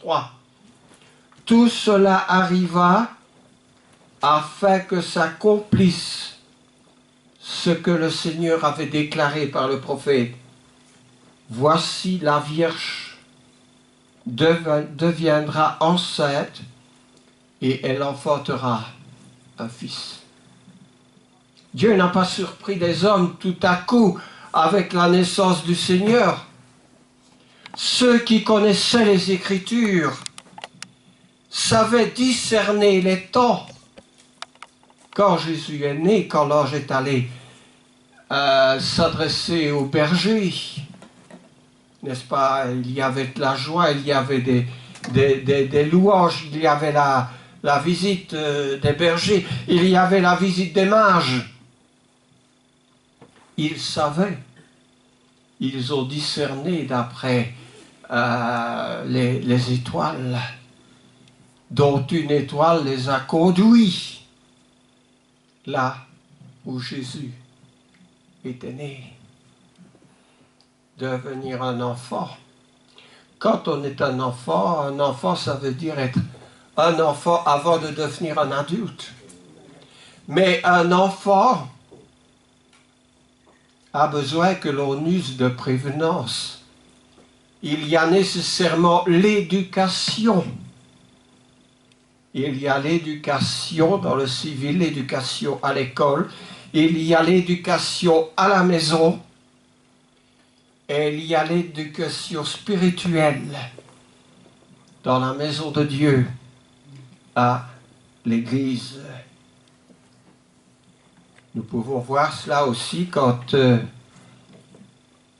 3. Tout cela arriva afin que s'accomplisse ce que le Seigneur avait déclaré par le prophète. Voici la Vierge deviendra enceinte et elle enfantera un fils. Dieu n'a pas surpris les hommes tout à coup avec la naissance du Seigneur. Ceux qui connaissaient les Écritures savaient discerner les temps. Quand Jésus est né, quand l'ange est allé s'adresser aux bergers, n'est-ce pas, il y avait de la joie, il y avait des louanges, il y avait la visite des bergers, il y avait la visite des mages. Ils savaient, ils ont discerné d'après les étoiles, dont une étoile les a conduits là où Jésus était né. Devenir un enfant. Quand on est un enfant ça veut dire être un enfant avant de devenir un adulte. Mais un enfant a besoin que l'on use de prévenance. Il y a nécessairement l'éducation. Il y a l'éducation dans le civil, l'éducation à l'école, il y a l'éducation à la maison, et il y a l'éducation spirituelle dans la maison de Dieu, à l'Église. Nous pouvons voir cela aussi quand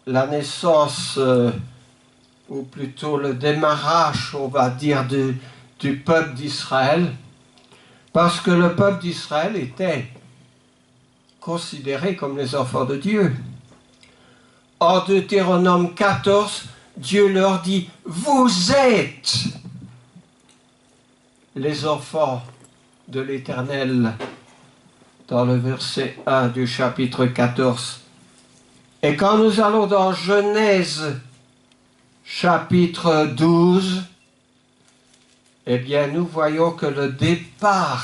la naissance, ou plutôt le démarrage, on va dire, du peuple d'Israël, parce que le peuple d'Israël était considéré comme les enfants de Dieu. En Deutéronome 14, Dieu leur dit « Vous êtes les enfants de l'Éternel » dans le verset 1 du chapitre 14. Et quand nous allons dans Genèse chapitre 12, eh bien nous voyons que le départ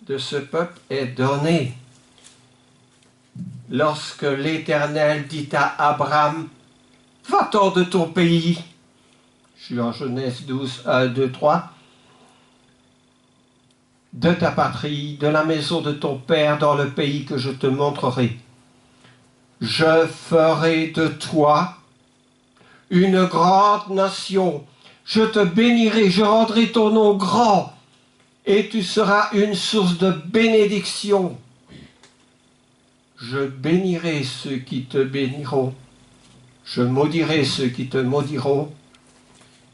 de ce peuple est donné lorsque l'Éternel dit à Abraham, « Va-t'en de ton pays », je suis en Genèse 12, 1, 2, 3, « de ta patrie, de la maison de ton père, dans le pays que je te montrerai. Je ferai de toi une grande nation, je te bénirai, je rendrai ton nom grand, et tu seras une source de bénédiction. Je bénirai ceux qui te béniront, je maudirai ceux qui te maudiront,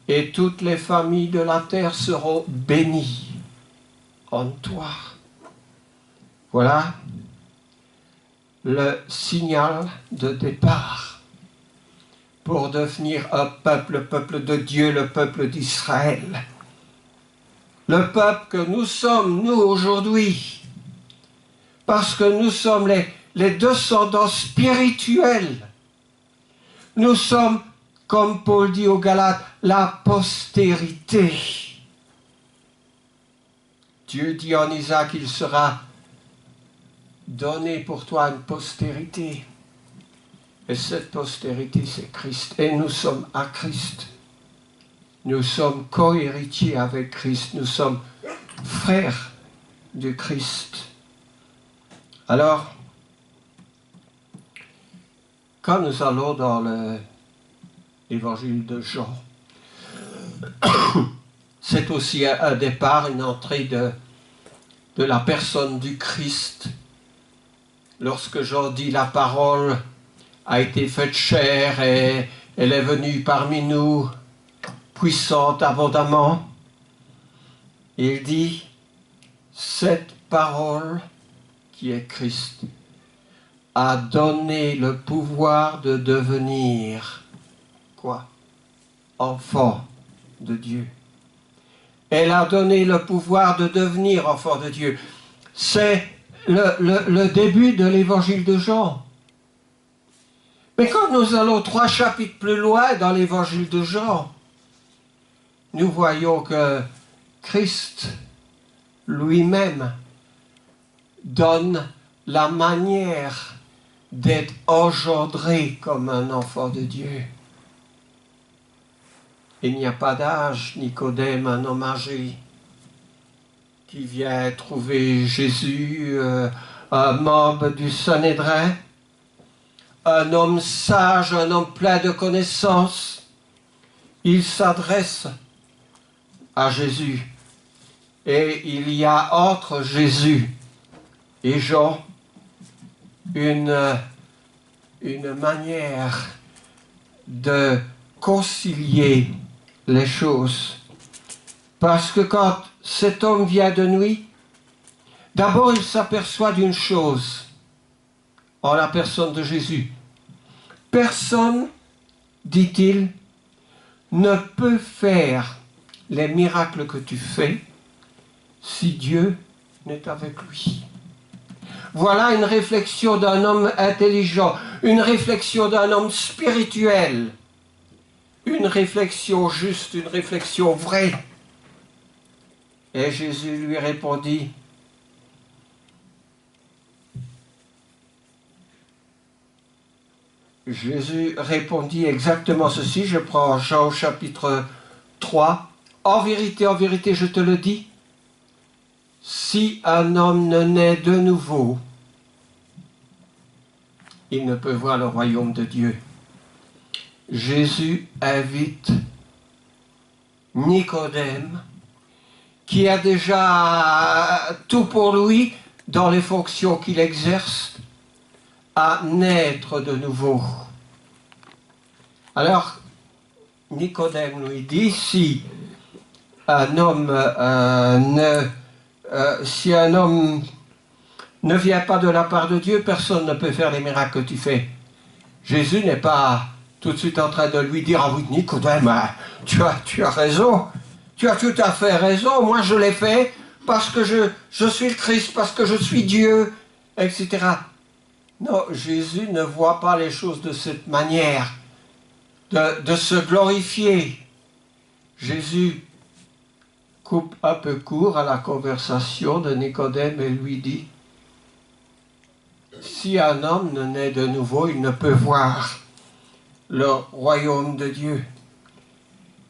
et toutes les familles de la terre seront bénies en toi. » Voilà le signal de départ pour devenir un peuple, le peuple de Dieu, le peuple d'Israël. Le peuple que nous sommes, nous, aujourd'hui, parce que nous sommes les descendants spirituels. Nous sommes, comme Paul dit aux Galates, la postérité. Dieu dit en Isaac qu'il sera donné pour toi une postérité. Et cette postérité, c'est Christ. Et nous sommes à Christ. Nous sommes co-héritiers avec Christ. Nous sommes frères du Christ. Alors, quand nous allons dans l'évangile de Jean, c'est aussi un départ, une entrée de la personne du Christ. Lorsque Jean dit la parole a été faite chair et elle est venue parmi nous, puissante abondamment, il dit cette parole qui est Christ a donné le pouvoir de devenir quoi? Enfant de Dieu. Elle a donné le pouvoir de devenir enfant de Dieu. C'est le début de l'évangile de Jean. Mais quand nous allons 3 chapitres plus loin dans l'évangile de Jean, nous voyons que Christ lui-même donne la manière d'être engendré comme un enfant de Dieu. Il n'y a pas d'âge, Nicodème, un homme âgé, qui vient trouver Jésus, un membre du Sanhédrin, un homme sage, un homme plein de connaissances. Il s'adresse à Jésus. Et il y a entre Jésus et Jean une manière de concilier les choses. Parce que quand cet homme vient de nuit, d'abord il s'aperçoit d'une chose en la personne de Jésus. Personne, dit-il, ne peut faire les miracles que tu fais si Dieu n'est avec lui. Voilà une réflexion d'un homme intelligent, une réflexion d'un homme spirituel, une réflexion juste, une réflexion vraie. Et Jésus lui répondit, exactement ceci, je prends Jean chapitre 3, en vérité, je te le dis, si un homme ne naît de nouveau, il ne peut voir le royaume de Dieu. Jésus invite Nicodème, qui a déjà tout pour lui dans les fonctions qu'il exerce, à naître de nouveau. Alors, Nicodème lui dit, si un homme ne vient pas de la part de Dieu, personne ne peut faire les miracles que tu fais. Jésus n'est pas tout de suite en train de lui dire, ah oui, Nicodème, tu as raison, tu as tout à fait raison, moi je l'ai fait parce que je suis le Christ, parce que je suis Dieu, etc. Non, Jésus ne voit pas les choses de cette manière, de se glorifier. Jésus coupe un peu court à la conversation de Nicodème et lui dit, si un homme ne naît de nouveau, il ne peut voir le royaume de Dieu.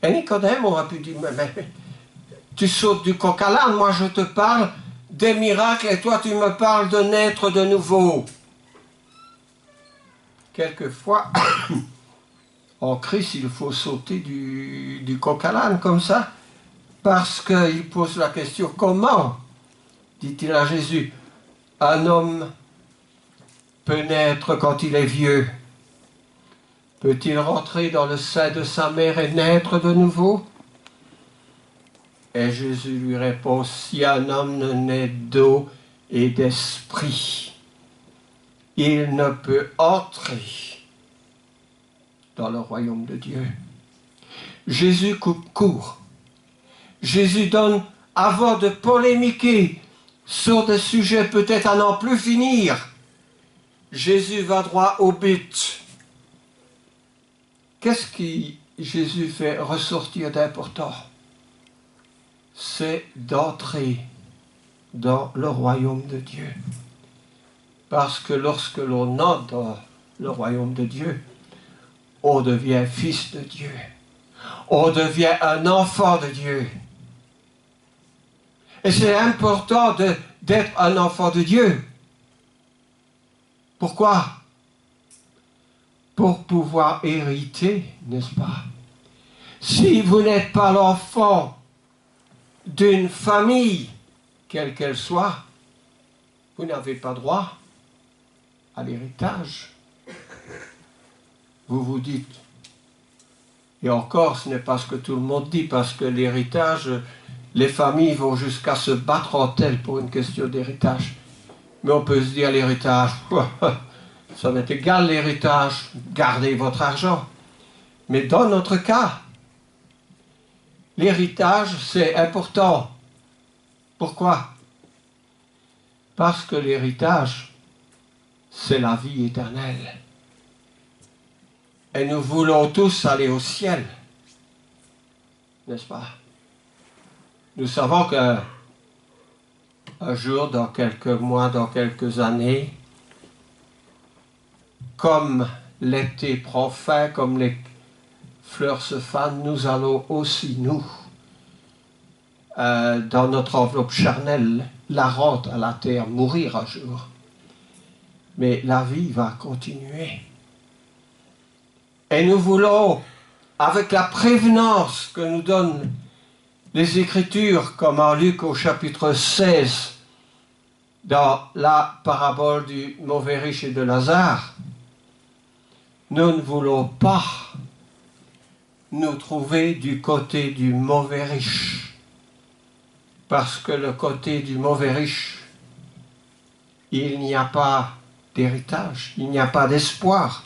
Et Nicodème aurait pu dire, mais tu sautes du coq à l'âne, moi je te parle des miracles et toi tu me parles de naître de nouveau. Quelquefois, en Christ, il faut sauter du coq à l'âne comme ça, parce qu'il pose la question, comment, dit-il à Jésus, un homme peut naître quand il est vieux? Peut-il rentrer dans le sein de sa mère et naître de nouveau? Et Jésus lui répond, si un homme ne naît d'eau et d'esprit, il ne peut entrer dans le royaume de Dieu. Jésus coupe court. Jésus donne, avant de polémiquer sur des sujets peut-être à n'en plus finir, Jésus va droit au but. Qu'est-ce que Jésus fait ressortir d'important? C'est d'entrer dans le royaume de Dieu. Parce que lorsque l'on entre dans le royaume de Dieu, on devient fils de Dieu. On devient un enfant de Dieu. Et c'est important d'être un enfant de Dieu. Pourquoi? Pour pouvoir hériter, n'est-ce pas? Si vous n'êtes pas l'enfant d'une famille, quelle qu'elle soit, vous n'avez pas droit à l'héritage. Vous vous dites, et encore ce n'est pas ce que tout le monde dit, parce que l'héritage, les familles vont jusqu'à se battre entre elles pour une question d'héritage. Mais on peut se dire l'héritage, ça m'est égal l'héritage, gardez votre argent. Mais dans notre cas, l'héritage c'est important. Pourquoi? Parce que l'héritage, c'est la vie éternelle. Et nous voulons tous aller au ciel. n'est-ce pas? Nous savons qu'un jour, dans quelques mois, dans quelques années, comme l'été prend fin, comme les fleurs se fanent, nous allons aussi, nous, dans notre enveloppe charnelle, la rente à la terre, mourir un jour. Mais la vie va continuer. Et nous voulons, avec la prévenance que nous donnent les Écritures, comme en Luc au chapitre 16, dans la parabole du mauvais riche et de Lazare, nous ne voulons pas nous trouver du côté du mauvais riche. Parce que le côté du mauvais riche, il n'y a pas d'héritage, il n'y a pas d'espoir,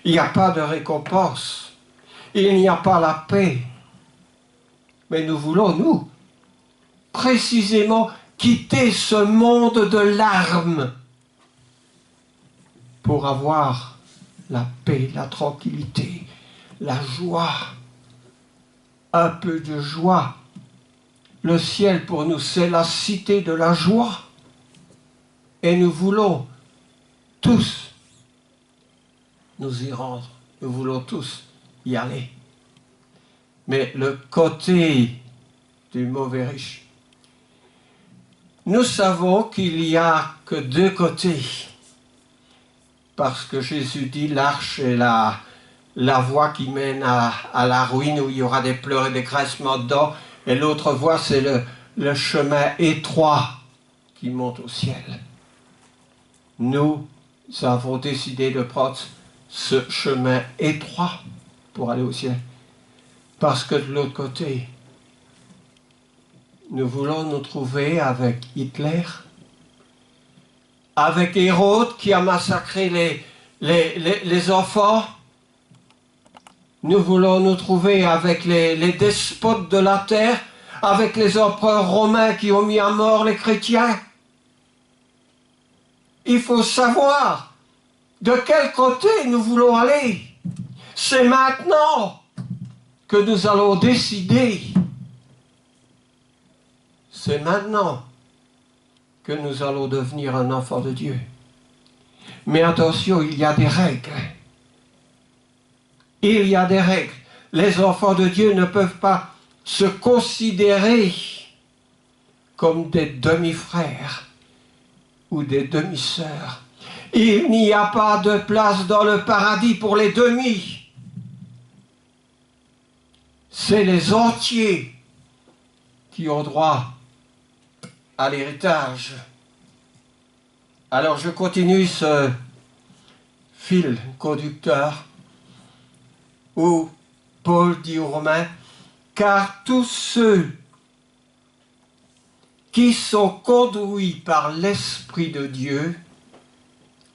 il n'y a pas de récompense, il n'y a pas la paix. Mais nous voulons, nous, précisément quitter ce monde de larmes pour avoir la paix, la tranquillité, la joie, un peu de joie. Le ciel pour nous, c'est la cité de la joie. Et nous voulons tous nous y rendre. Nous voulons tous y aller. Mais le côté du mauvais riche, nous savons qu'il n'y a que deux côtés. Parce que Jésus dit l'arche est la voie qui mène à la ruine où il y aura des pleurs et des graissements dedans. Et l'autre voie, c'est le chemin étroit qui monte au ciel. Nous avons décidé de prendre ce chemin étroit pour aller au ciel. Parce que de l'autre côté, nous voulons nous trouver avec Hitler, avec Hérode qui a massacré les enfants. Nous voulons nous trouver avec les despotes de la terre, avec les empereurs romains qui ont mis à mort les chrétiens. Il faut savoir de quel côté nous voulons aller. C'est maintenant que nous allons décider. C'est maintenant que nous allons devenir un enfant de Dieu. Mais attention, il y a des règles. Il y a des règles. Les enfants de Dieu ne peuvent pas se considérer comme des demi-frères ou des demi-sœurs. Il n'y a pas de place dans le paradis pour les demi. C'est les entiers qui ont droit à l'héritage. Alors je continue ce fil conducteur où Paul dit aux Romains, car tous ceux qui sont conduits par l'Esprit de Dieu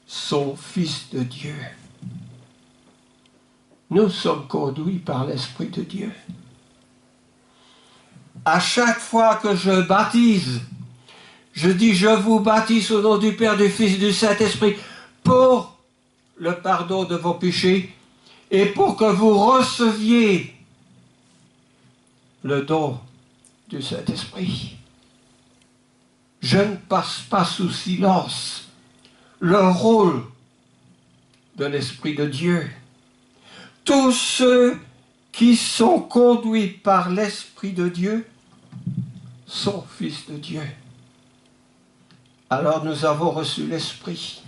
sont fils de Dieu. Nous sommes conduits par l'Esprit de Dieu. À chaque fois que je baptise, je dis, je vous baptise au nom du Père, du Fils et du Saint-Esprit pour le pardon de vos péchés et pour que vous receviez le don du Saint-Esprit. Je ne passe pas sous silence le rôle de l'Esprit de Dieu. Tous ceux qui sont conduits par l'Esprit de Dieu sont fils de Dieu. Alors nous avons reçu l'Esprit.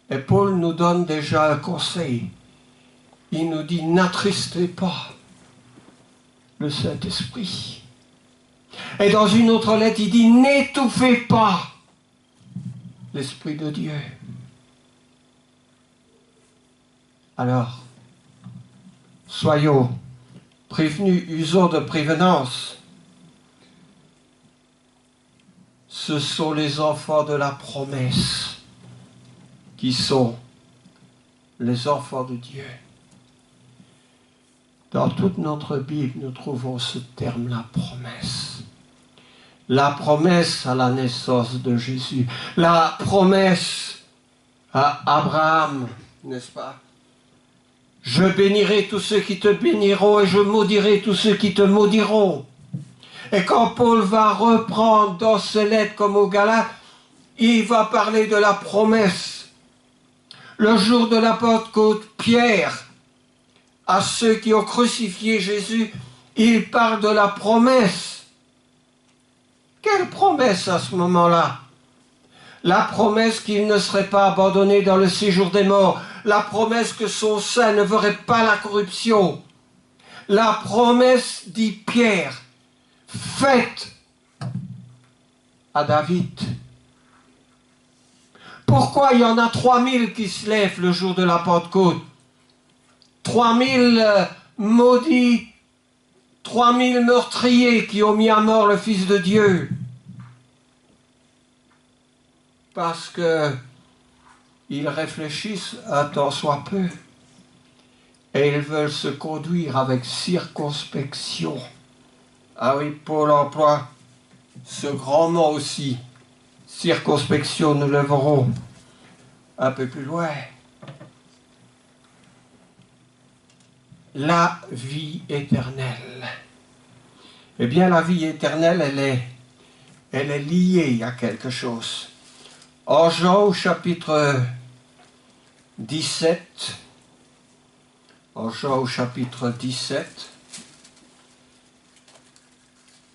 Et Paul nous donne déjà un conseil. Il nous dit, n'attristez pas le Saint-Esprit. Et dans une autre lettre, il dit, n'étouffez pas l'Esprit de Dieu. Alors, soyons prévenus, usons de prévenance. Ce sont les enfants de la promesse qui sont les enfants de Dieu. Dans toute notre Bible, nous trouvons ce terme, la promesse. La promesse à la naissance de Jésus. La promesse à Abraham, n'est-ce pas? Je bénirai tous ceux qui te béniront et je maudirai tous ceux qui te maudiront. Et quand Paul va reprendre dans ses lettres comme aux Galates, il va parler de la promesse. Le jour de la Pentecôte, Pierre, à ceux qui ont crucifié Jésus, il parle de la promesse. Quelle promesse à ce moment-là? La promesse qu'il ne serait pas abandonné dans le séjour des morts. La promesse que son sein ne verrait pas la corruption. La promesse, dit Pierre, faite à David. Pourquoi il y en a 3000 qui se lèvent le jour de la Pentecôte? 3000 maudits, 3000 meurtriers qui ont mis à mort le Fils de Dieu. Parce que ils réfléchissent un tant soit peu et ils veulent se conduire avec circonspection. Ah oui, Paul emploie ce grand mot aussi. Circonspection, nous le verrons un peu plus loin. La vie éternelle. Eh bien, la vie éternelle, elle est liée à quelque chose. En Jean au chapitre 17,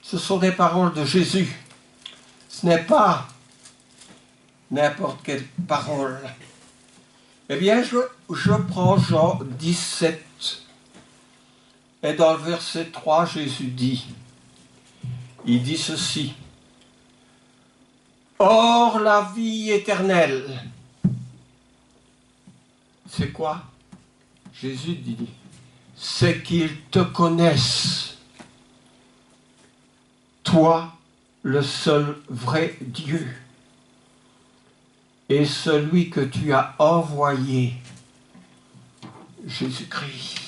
ce sont des paroles de Jésus. Ce n'est pas n'importe quelle parole. Eh bien, je prends Jean 17. Et dans le verset 3, Jésus dit, il dit ceci. Or, la vie éternelle, c'est quoi? Jésus dit, c'est qu'ils te connaissent, toi, le seul vrai Dieu, et celui que tu as envoyé, Jésus-Christ.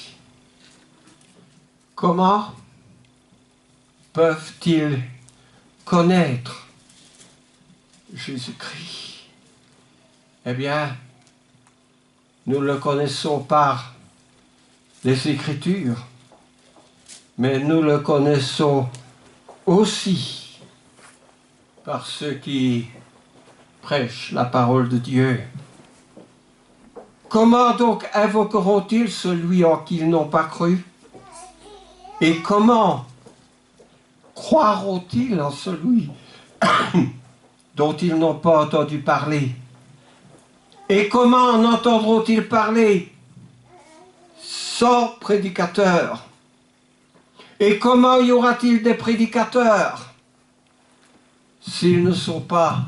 Comment peuvent-ils connaître Jésus-Christ? Eh bien, nous le connaissons par les Écritures, mais nous le connaissons aussi par ceux qui prêchent la parole de Dieu. Comment donc invoqueront-ils celui en qui ils n'ont pas cru? Et comment croiront-ils en celui dont ils n'ont pas entendu parler? Et comment en entendront-ils parler sans prédicateur? Et comment y aura-t-il des prédicateurs s'ils ne sont pas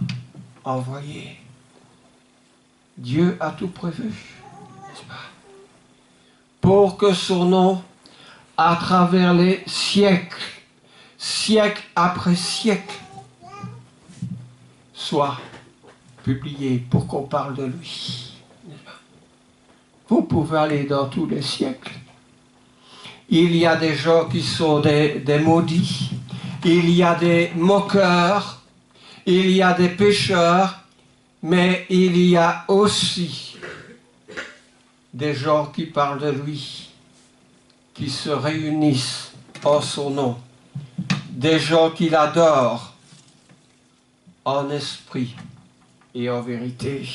envoyés? Dieu a tout prévu, n'est-ce pas? Pour que son nom, à travers les siècles, siècle après siècle, soit publié pour qu'on parle de lui. Vous pouvez aller dans tous les siècles. Il y a des gens qui sont des maudits, il y a des moqueurs, il y a des pécheurs, mais il y a aussi des gens qui parlent de lui, qui se réunissent en son nom, des gens qui l'adorent en esprit et en vérité.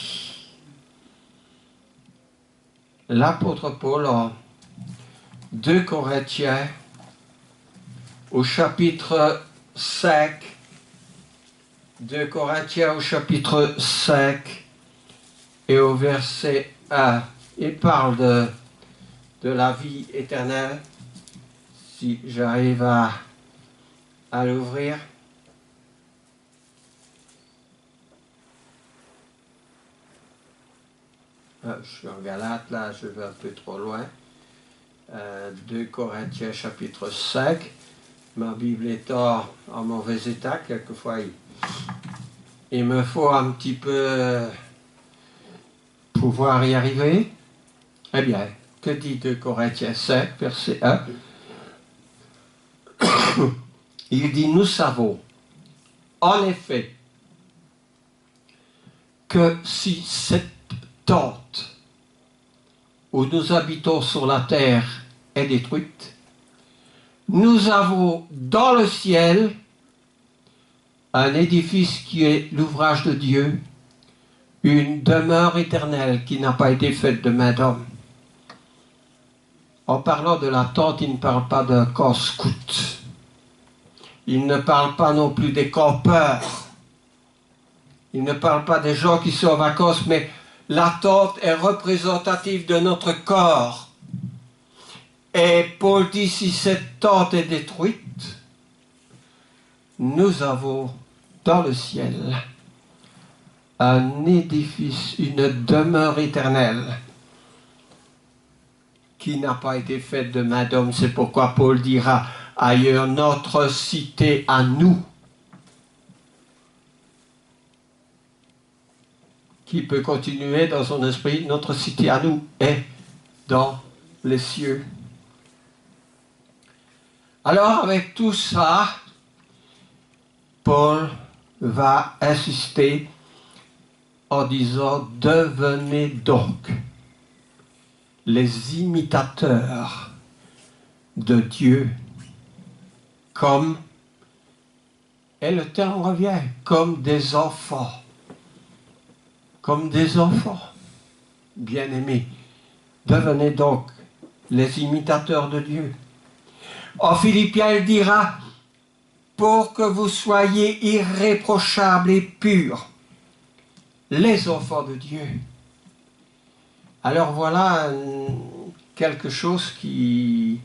L'apôtre Paul en 2 Corinthiens au chapitre 5, 2 Corinthiens au chapitre 5 et au verset 1, il parle de la vie éternelle. Si j'arrive à l'ouvrir. Je suis en Galate, là, je vais un peu trop loin. 2 Corinthiens chapitre 5. Ma Bible est en mauvais état, quelquefois il me faut un petit peu pouvoir y arriver. Eh bien, que dit 2 Corinthiens 5, verset 1? Il dit, nous savons, en effet, que si cette tente où nous habitons sur la terre est détruite, nous avons dans le ciel un édifice qui est l'ouvrage de Dieu, une demeure éternelle qui n'a pas été faite de main d'homme. En parlant de la tente, il ne parle pas d'un camp scout. Il ne parle pas non plus des campeurs. Il ne parle pas des gens qui sont en vacances, mais la tente est représentative de notre corps. Et Paul dit, si cette tente est détruite, nous avons dans le ciel un édifice, une demeure éternelle qui n'a pas été faite de main d'homme. C'est pourquoi Paul dira ailleurs, notre cité à nous, qui peut continuer dans son esprit, notre cité à nous est dans les cieux. Alors avec tout ça, Paul va insister en disant, devenez donc les imitateurs de Dieu comme, et le terme revient, comme des enfants. Comme des enfants bien-aimés. Devenez donc les imitateurs de Dieu. En Philippiens, il dira, pour que vous soyez irréprochables et purs, les enfants de Dieu. Alors voilà quelque chose qui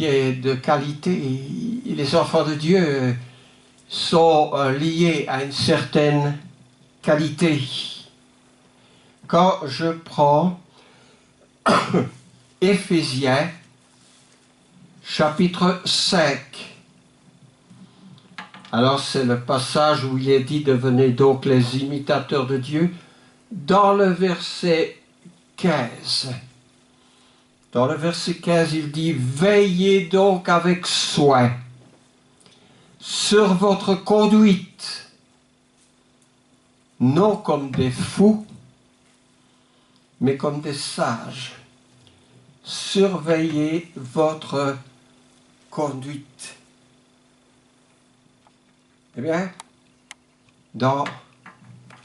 est de qualité. Les enfants de Dieu sont liés à une certaine qualité. Quand je prends Éphésiens, chapitre 5, alors c'est le passage où il est dit, devenez donc les imitateurs de Dieu, dans le verset 15. Dans le verset 15, il dit, veillez donc avec soin sur votre conduite, non comme des fous, mais comme des sages. Surveillez votre conduite. Eh bien, dans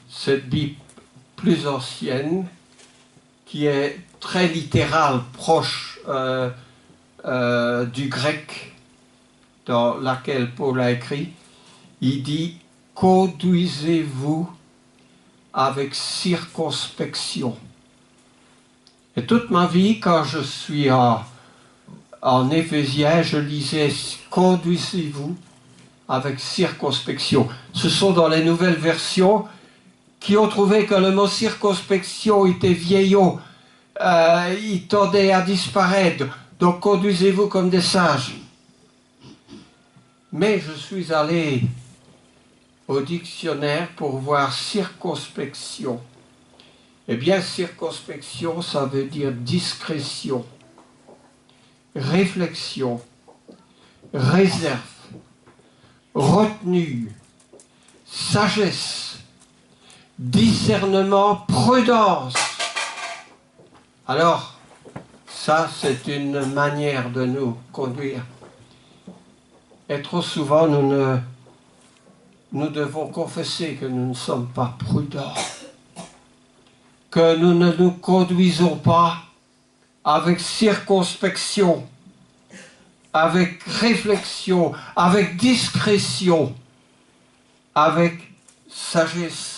cette Bible plus ancienne, qui est très littérale, proche du grec, dans laquelle Paul a écrit, il dit « Conduisez-vous avec circonspection ». Et toute ma vie, quand je suis en Éphésiens, je lisais « Conduisez-vous avec circonspection ». Ce sont dans les nouvelles versions qui ont trouvé que le mot circonspection était vieillot, il tendait à disparaître. Donc conduisez-vous comme des sages. Mais je suis allé au dictionnaire pour voir circonspection. Eh bien, circonspection, ça veut dire discrétion, réflexion, réserve, retenue, sagesse, discernement, prudence. Alors, ça, c'est une manière de nous conduire. Et trop souvent, nous devons confesser que nous ne sommes pas prudents, que nous ne nous conduisons pas avec circonspection, avec réflexion, avec discrétion, avec sagesse.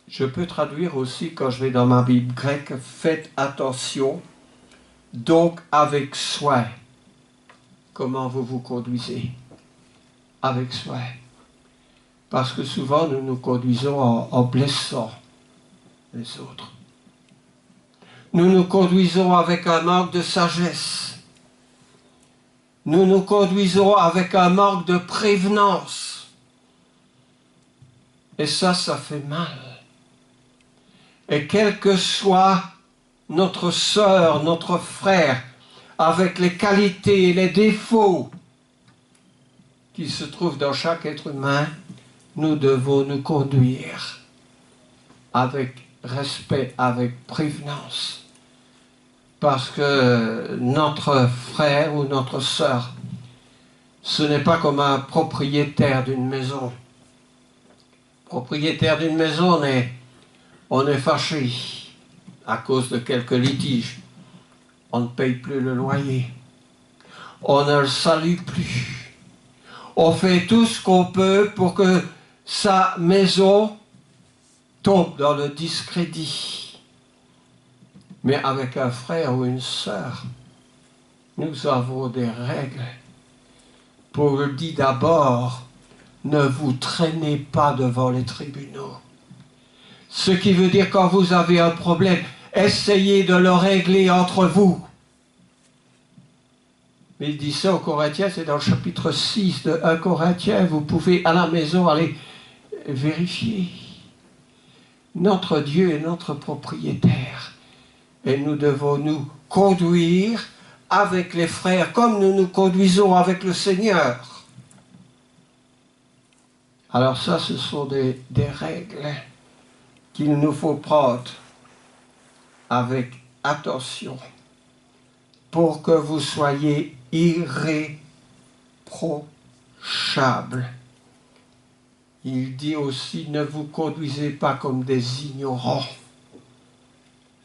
Je peux traduire aussi, quand je vais dans ma Bible grecque, faites attention, donc avec soin. Comment vous vous conduisez? Avec soin. Parce que souvent, nous nous conduisons en blessant les autres. Nous nous conduisons avec un manque de sagesse. Nous nous conduisons avec un manque de prévenance. Et ça fait mal. Et quel que soit notre sœur, notre frère, avec les qualités et les défauts qui se trouvent dans chaque être humain, nous devons nous conduire avec respect, avec prévenance. Parce que notre frère ou notre sœur, ce n'est pas comme un propriétaire d'une maison. Propriétaire d'une maison, on est fâché à cause de quelques litiges. On ne paye plus le loyer. On ne le salue plus. On fait tout ce qu'on peut pour que sa maison tombe dans le discrédit. Mais avec un frère ou une sœur, nous avons des règles. Pour le dire d'abord, ne vous traînez pas devant les tribunaux. Ce qui veut dire quand vous avez un problème, essayez de le régler entre vous. Mais il dit ça aux Corinthiens, c'est dans le chapitre 6 de 1 Corinthiens, vous pouvez à la maison aller vérifier. Notre Dieu est notre propriétaire et nous devons nous conduire avec les frères comme nous nous conduisons avec le Seigneur. Alors ça, ce sont des règles qu'il nous faut prendre avec attention pour que vous soyez irréprochables. Il dit aussi, ne vous conduisez pas comme des ignorants.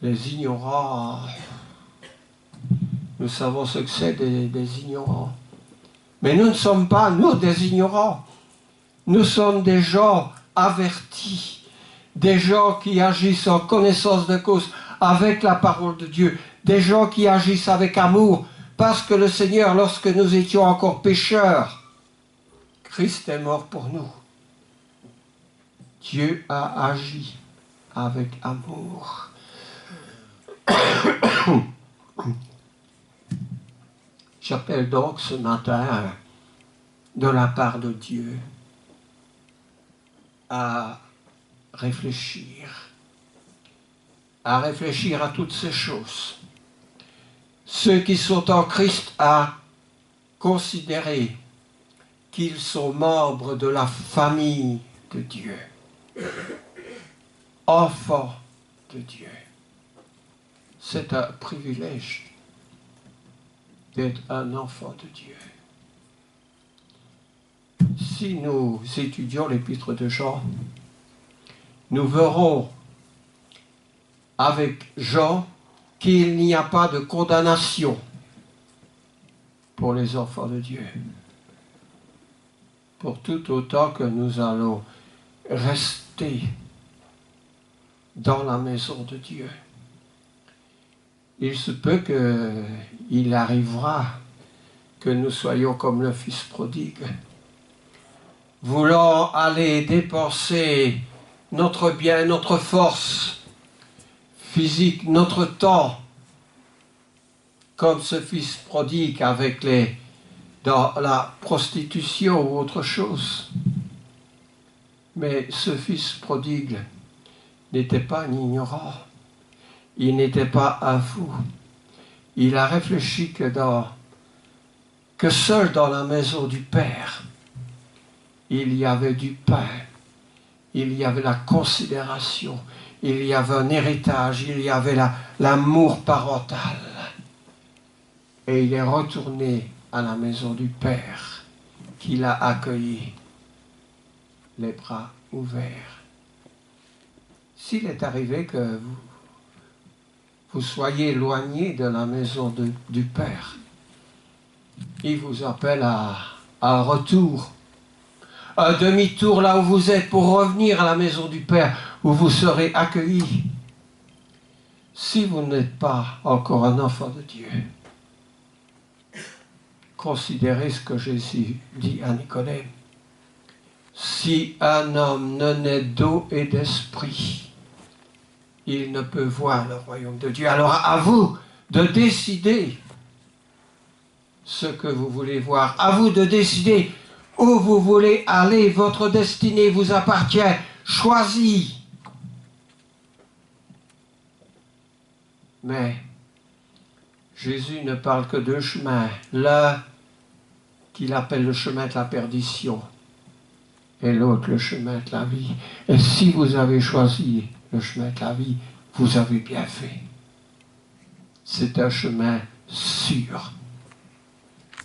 Les ignorants, nous savons ce que c'est des ignorants. Mais nous ne sommes pas, nous, des ignorants. Nous sommes des gens avertis, des gens qui agissent en connaissance de cause avec la parole de Dieu, des gens qui agissent avec amour, parce que le Seigneur, lorsque nous étions encore pécheurs, Christ est mort pour nous. Dieu a agi avec amour. J'appelle donc ce matin, de la part de Dieu, à réfléchir à toutes ces choses. Ceux qui sont en Christ, à considérer qu'ils sont membres de la famille de Dieu, enfants de Dieu. C'est un privilège d'être un enfant de Dieu. Si nous étudions l'épître de Jean, nous verrons avec Jean qu'il n'y a pas de condamnation pour les enfants de Dieu. Pour tout autant que nous allons rester dans la maison de Dieu. Il se peut qu'il arrivera que nous soyons comme le fils prodigue, voulant aller dépenser notre bien, notre force physique, notre temps, comme ce fils prodigue dans la prostitution ou autre chose. Mais ce fils prodigue n'était pas un ignorant, il n'était pas un fou. Il a réfléchi que seul dans la maison du Père, il y avait du pain, il y avait la considération, il y avait un héritage, il y avait l'amour parental. Et il est retourné à la maison du Père, qu'il a accueilli, les bras ouverts. S'il est arrivé que vous soyez éloigné de la maison du Père, il vous appelle à un retour, un demi-tour là où vous êtes pour revenir à la maison du Père, où vous serez accueillis. Si vous n'êtes pas encore un enfant de Dieu, considérez ce que Jésus dit à Nicodème. Si un homme ne naît d'eau et d'esprit, il ne peut voir le royaume de Dieu. Alors à vous de décider ce que vous voulez voir. À vous de décider où vous voulez aller. Votre destinée vous appartient. Choisis. Mais Jésus ne parle que deux chemins. L'un qu'il appelle le chemin de la perdition et l'autre le chemin de la vie. Et si vous avez choisi le chemin de la vie, vous avez bien fait. C'est un chemin sûr.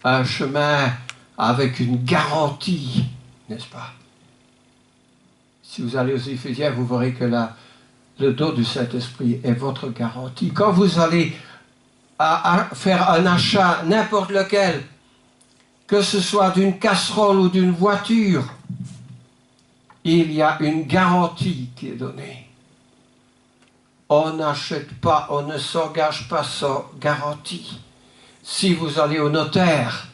Un chemin avec une garantie, n'est-ce pas? Si vous allez aux Éphésiens, vous verrez que le don du Saint-Esprit est votre garantie. Quand vous allez à faire un achat, n'importe lequel, que ce soit d'une casserole ou d'une voiture, il y a une garantie qui est donnée. On n'achète pas, on ne s'engage pas sans garantie. Si vous allez au notaire,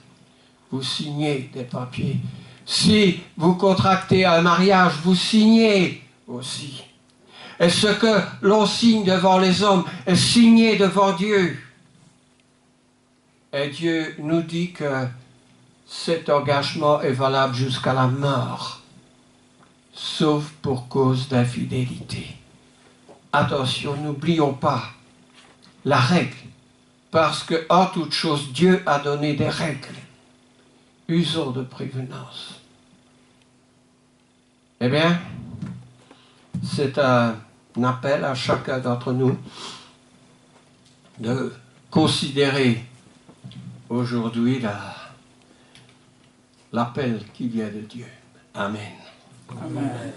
vous signez des papiers. Si vous contractez un mariage, vous signez aussi. Et ce que l'on signe devant les hommes est signé devant Dieu. Et Dieu nous dit que cet engagement est valable jusqu'à la mort, sauf pour cause d'infidélité. Attention, n'oublions pas la règle, parce qu'en toute chose, Dieu a donné des règles. Usons de prévenance. Eh bien, c'est un appel à chacun d'entre nous de considérer aujourd'hui l'appel qui vient de Dieu. Amen. Amen.